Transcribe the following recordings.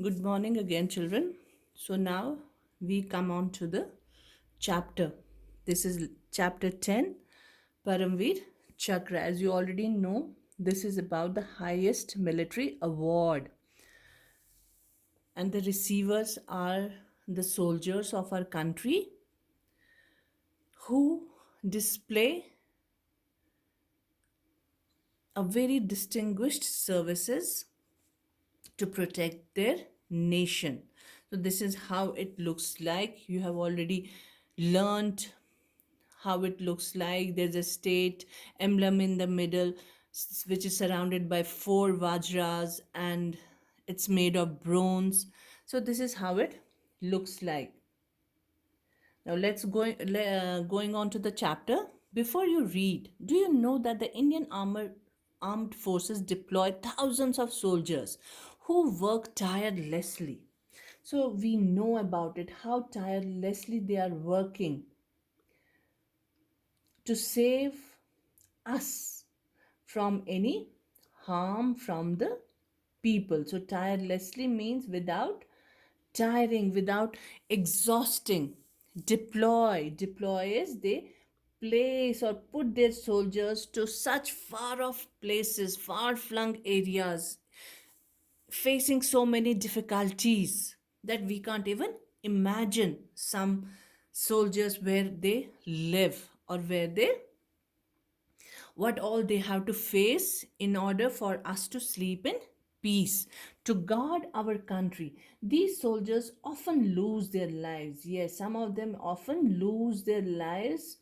Good morning again, children. So now we come on to the chapter. This is chapter 10, Paramveer Chakra. As you already know, this is about the highest military award, and the receivers are the soldiers of our country who display a very distinguished services to protect their nation. So this is how it looks like. You have already learned how it looks like. There's a state emblem in the middle, which is surrounded by four vajras, and it's made of bronze. So this is how it looks like. Now let's going on to the chapter. Before you read, do you know that the Indian armed forces deploy thousands of soldiers who work tirelessly? So we know about it, how tirelessly they are working to save us from any harm from the people. So tirelessly means without tiring, without exhausting. Deploy is they place or put their soldiers to such far off places, far flung areas, facing so many difficulties that we can't even imagine some soldiers where they live or where they what all they have to face in order for us to sleep in peace, to guard our country. These soldiers often lose their lives. Yes, some of them often lose their lives,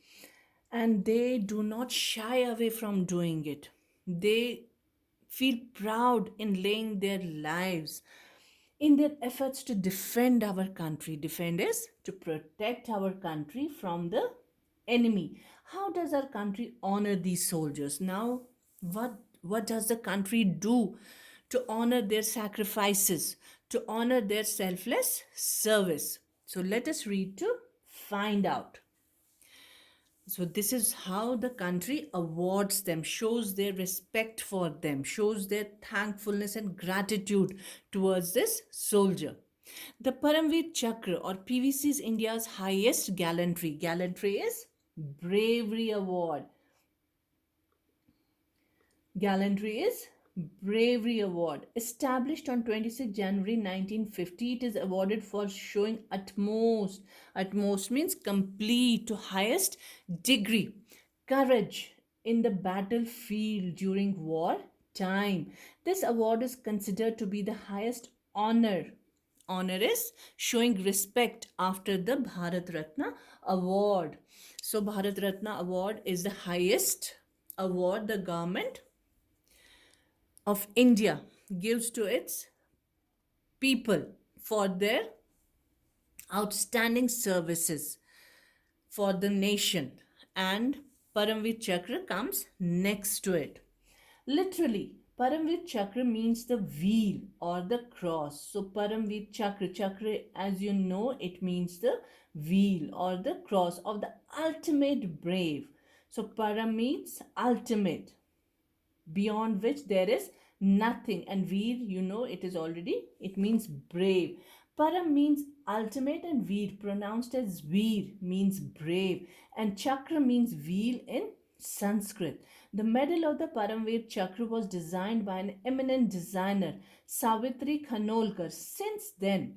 and they do not shy away from doing it. They feel proud in laying their lives in their efforts to defend our country. Defend is to protect our country from the enemy. How does our country honor these soldiers? Now, what does the country do to honor their sacrifices, to honor their selfless service? So let us read to find out. So this is how the country awards them, shows their respect for them, shows their thankfulness and gratitude towards this soldier. The Paramveer Chakra or PVC is India's highest gallantry. Gallantry is bravery award. Gallantry is Bravery Award. Established on 26 January 1950, it is awarded for showing utmost means complete to highest degree, courage in the battlefield during war time. This award is considered to be the highest honor. Honor is showing respect after the Bharat Ratna award. So Bharat Ratna award is the highest award the government of India gives to its people for their outstanding services for the nation. And Paramveer Chakra comes next to it. Literally, Paramveer Chakra means the wheel or the cross. So Paramveer Chakra, as you know, it means the wheel or the cross of the ultimate brave. So Param means ultimate, beyond which there is nothing, and veer, you know, it is already, it means brave. Param means ultimate, and veer, pronounced as veer, means brave, and chakra means wheel in Sanskrit. The medal of the Paramveer Chakra was designed by an eminent designer, Savitri Khanolkar. Since then,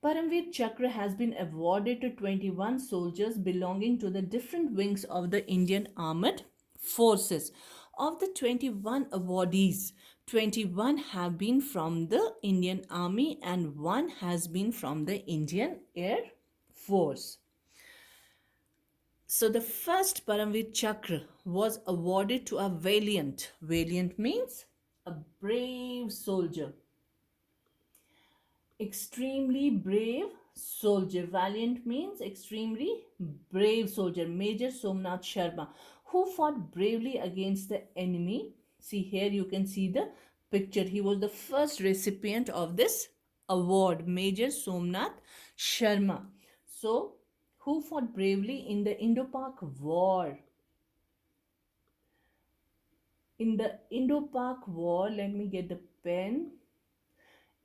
Paramveer Chakra has been awarded to 21 soldiers belonging to the different wings of the Indian Armed Forces. Of the 21 awardees, 21 have been from the Indian Army and one has been from the Indian Air Force. So the first Paramveer Chakra was awarded to a valiant means a brave soldier, extremely brave soldier. Valiant means extremely brave soldier. Major Somnath Sharma, who fought bravely against the enemy. See, here you can see the picture. He was the first recipient of this award, Major Somnath Sharma. So who fought bravely in the Indo-Pak war. In the Indo-Pak war, let me get the pen.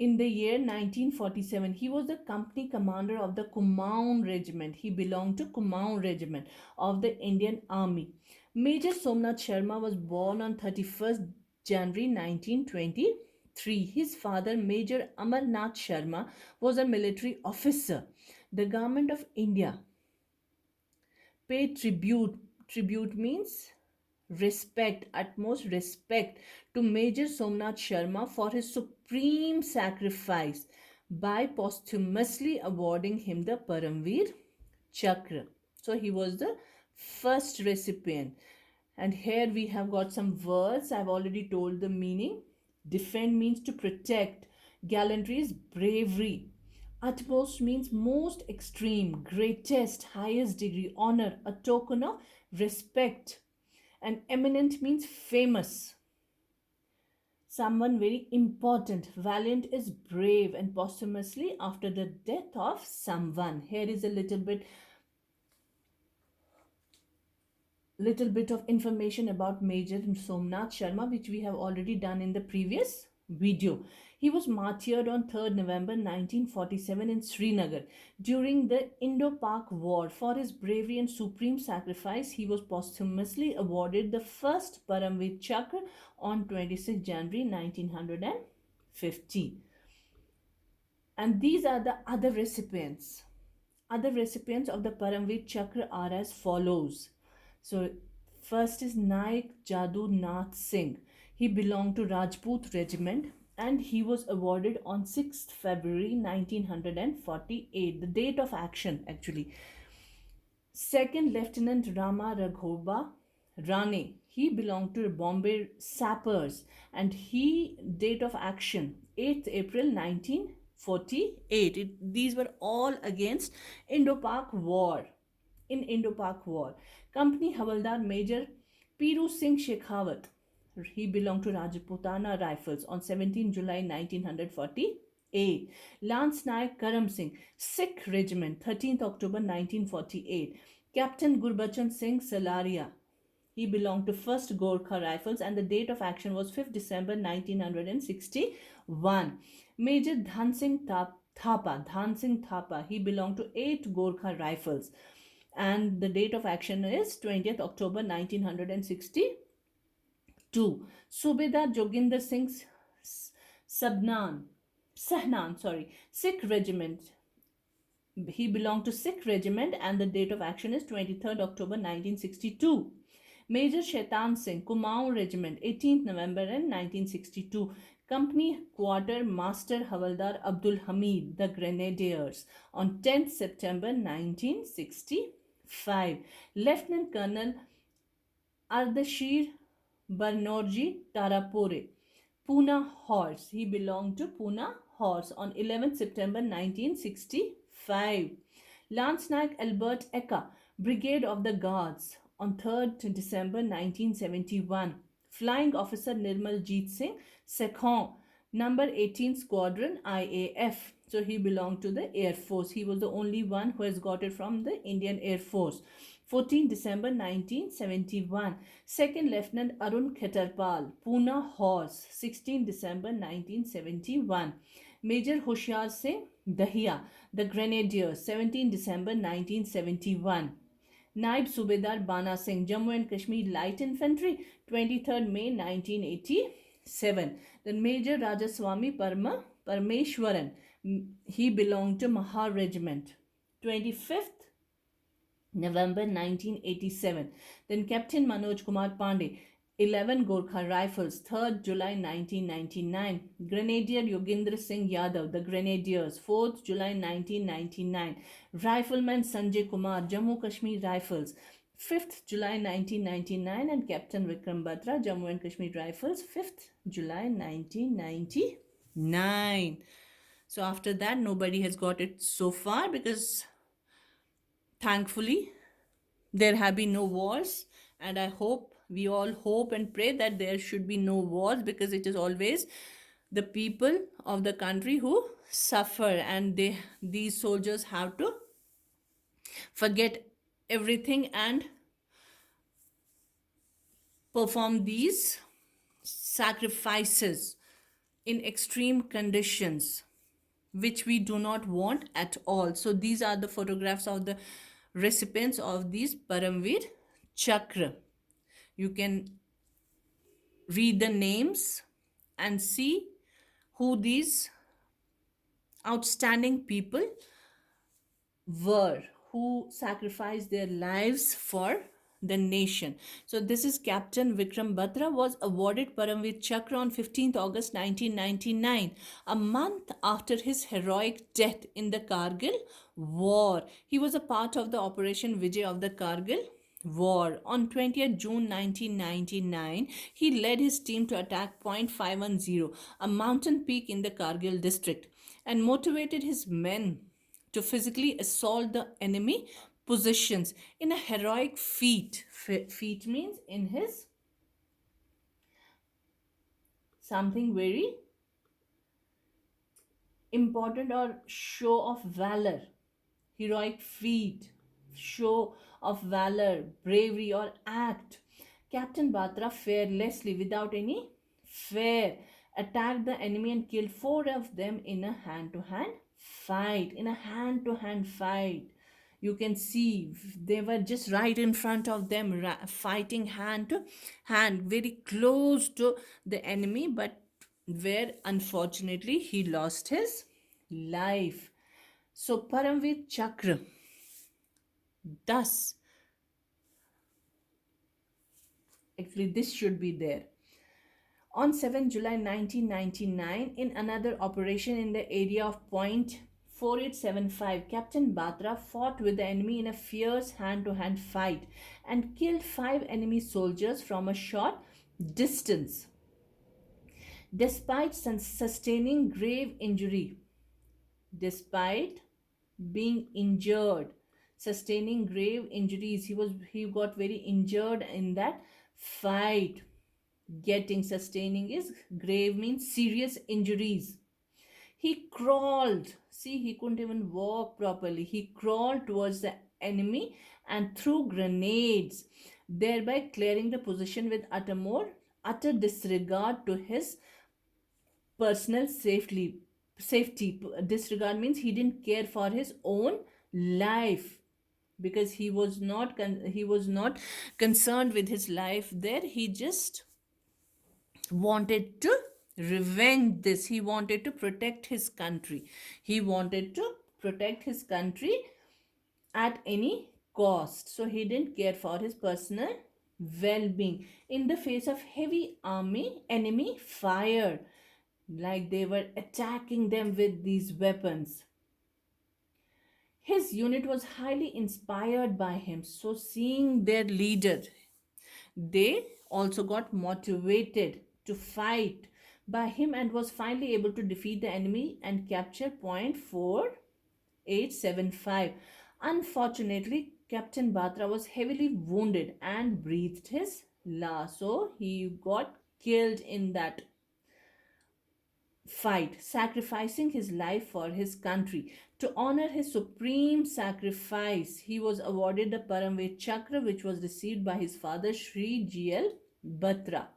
in the year 1947. He was the company commander of the Kumaon Regiment. He belonged to Kumaon Regiment of the Indian Army. Major Somnath Sharma was born on 31st January 1923. His father, Major Amarnath Sharma, was a military officer. The government of India paid tribute. Tribute means respect, utmost respect to Major Somnath Sharma for his supreme sacrifice by posthumously awarding him the Paramveer Chakra. So he was the first recipient. And here we have got some words. I've already told the meaning. Defend means to protect. Gallantry is bravery. Utmost means most extreme, greatest, highest degree, honor, a token of respect. And eminent means famous, someone very important. Valiant is brave, and posthumously after the death of someone. Here is a little bit of information about Major Somnath Sharma, which we have already done in the previous video. He was martyred on 3rd November 1947 in Srinagar during the Indo-Pak War. For his bravery and supreme sacrifice, he was posthumously awarded the first Paramveer Chakra on 26 January 1950. And these are the other recipients. Other recipients of the Paramveer Chakra are as follows. So, first is Naik Jadu Nath Singh. He belonged to Rajput regiment and he was awarded on 6th February 1948. The date of action actually. Second Lieutenant Rama Raghoba Rane. He belonged to Bombay Sappers and he date of action 8th April 1948. These were all against Indo-Pak War. In Indo-Pak War, Company Havaldar Major Piru Singh Shekhawat. He belonged to Rajputana Rifles on 17 July 1948. Lance Naik Karam Singh, Sikh Regiment, 13th October 1948. Captain Gurbachan Singh Salaria. He belonged to 1st Gorkha Rifles and the date of action was 5th December 1961. Major Dhan Singh Thapa. He belonged to 8th Gorkha Rifles and the date of action is 20th October 1962. Subedar Joginder Singh Sahnan, Sikh Regiment. He belonged to Sikh Regiment and the date of action is 23rd October 1962. Major Shaitan Singh, Kumaon Regiment, 18th November 1962. Company Quarter Master Havaldar Abdul Hamid, the Grenadiers, on 10th September 1965. Lieutenant Colonel Ardashir Barnorji Tarapore, Pune Horse. He belonged to Pune Horse on 11th September 1965. Lance Naik Albert Eka, Brigade of the Guards on 3rd December 1971. Flying Officer Nirmal Jeet Singh Sekhon, number 18 Squadron IAF. So he belonged to the Air Force. He was the only one who has got it from the Indian Air Force. 14 December 1971. Second Lieutenant Arun Khetarpal, Pune Horse, 16 December 1971. Major Hoshiar Singh Dahiya, the Grenadiers, 17 December 1971. Naib Subedar Bana Singh, Jammu and Kashmir Light Infantry, 23rd May 1987. Then Major Rajaswamy Parmeshwaran, he belonged to Mahar Regiment, 25th November 1987. Then Captain Manoj Kumar Pandey, 11 Gorkha Rifles, 3rd July 1999. Grenadier Yogendra Singh Yadav, the Grenadiers, 4th July 1999. Rifleman Sanjay Kumar, Jammu Kashmir Rifles, 5th July 1999. And Captain Vikram Batra, Jammu and Kashmir Rifles, 5th July 1999. So after that, nobody has got it so far because thankfully there have been no wars, and I hope we all hope and pray that there should be no wars because it is always the people of the country who suffer, and these soldiers have to forget everything and perform these sacrifices in extreme conditions, which we do not want at all. So these are the photographs of the recipients of these Paramveer Chakra. You can read the names and see who these outstanding people were, who sacrificed their lives for the nation. So this is Captain Vikram Batra was awarded Paramveer Chakra on 15th August 1999, a month after his heroic death in the Kargil war. He was a part of the Operation Vijay of the Kargil war. On 20th June 1999, he led his team to attack Point 510, a mountain peak in the Kargil district, and motivated his men to physically assault the enemy positions in a heroic feat. Feat means in his something very important or show of valor. Heroic feat, show of valor, bravery, or act. Captain Batra fearlessly, without any fear, attacked the enemy and killed four of them in a hand to hand fight. In a hand to hand fight, you can see they were just right in front of them, fighting hand to hand, very close to the enemy, but where unfortunately he lost his life. So Paramveer Chakra, thus, actually this should be there. On 7 July 1999, in another operation in the area of Point 4875, Captain Batra fought with the enemy in a fierce hand-to-hand fight and killed 5 enemy soldiers from a short distance. Despite sustaining grave injury, despite being injured, sustaining grave injuries, he got very injured in that fight. Getting, sustaining is grave means serious injuries. He crawled, see, he couldn't even walk properly. He crawled towards the enemy and threw grenades, thereby clearing the position with utter disregard to his personal safety. Disregard means he didn't care for his own life, because he was not concerned with his life there. He just wanted to revenge this. He wanted to protect his country. He wanted to protect his country at any cost. So he didn't care for his personal well-being. In the face of heavy enemy fire, like they were attacking them with these weapons, his unit was highly inspired by him. So seeing their leader, they also got motivated to fight by him and was finally able to defeat the enemy and capture Point 4875. Unfortunately, Captain Batra was heavily wounded and breathed his last. So he got killed in that fight, sacrificing his life for his country. To honor his supreme sacrifice, he was awarded the Paramveer Chakra, which was received by his father Shri G.L. Batra.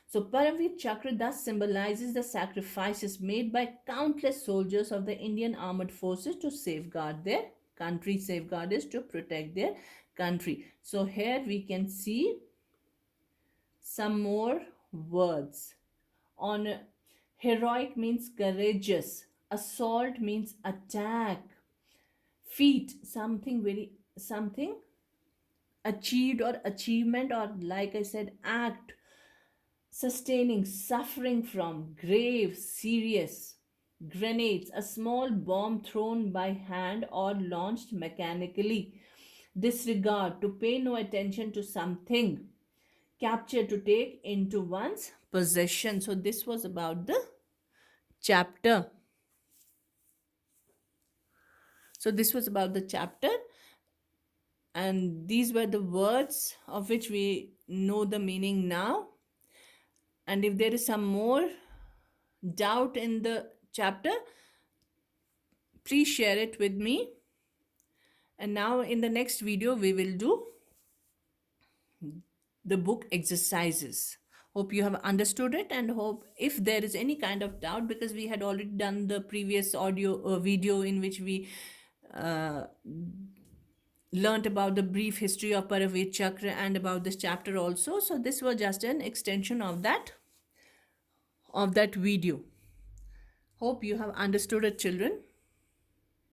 So Paramveer Chakra thus symbolizes the sacrifices made by countless soldiers of the Indian Armed Forces to safeguard their country. Safeguard is to protect their country. So here we can see some more words. On heroic means courageous, assault means attack, feat something achieved or achievement, or like I said, act, sustaining, suffering from, grave, serious. Grenades, a small bomb thrown by hand or launched mechanically. Disregard, to pay no attention to something. Capture, to take into one's possession. So this was about the chapter. So this was about the chapter, and these were the words of which we know the meaning now. And if there is some more doubt in the chapter, please share it with me. And now in the next video we will do the book exercises Hope you have understood it, and hope if there is any kind of doubt, because we had already done the previous audio video in which we uh, learned about the brief history of Paravet Chakra and about this chapter also. So this was just an extension of that video. Hope you have understood it, children.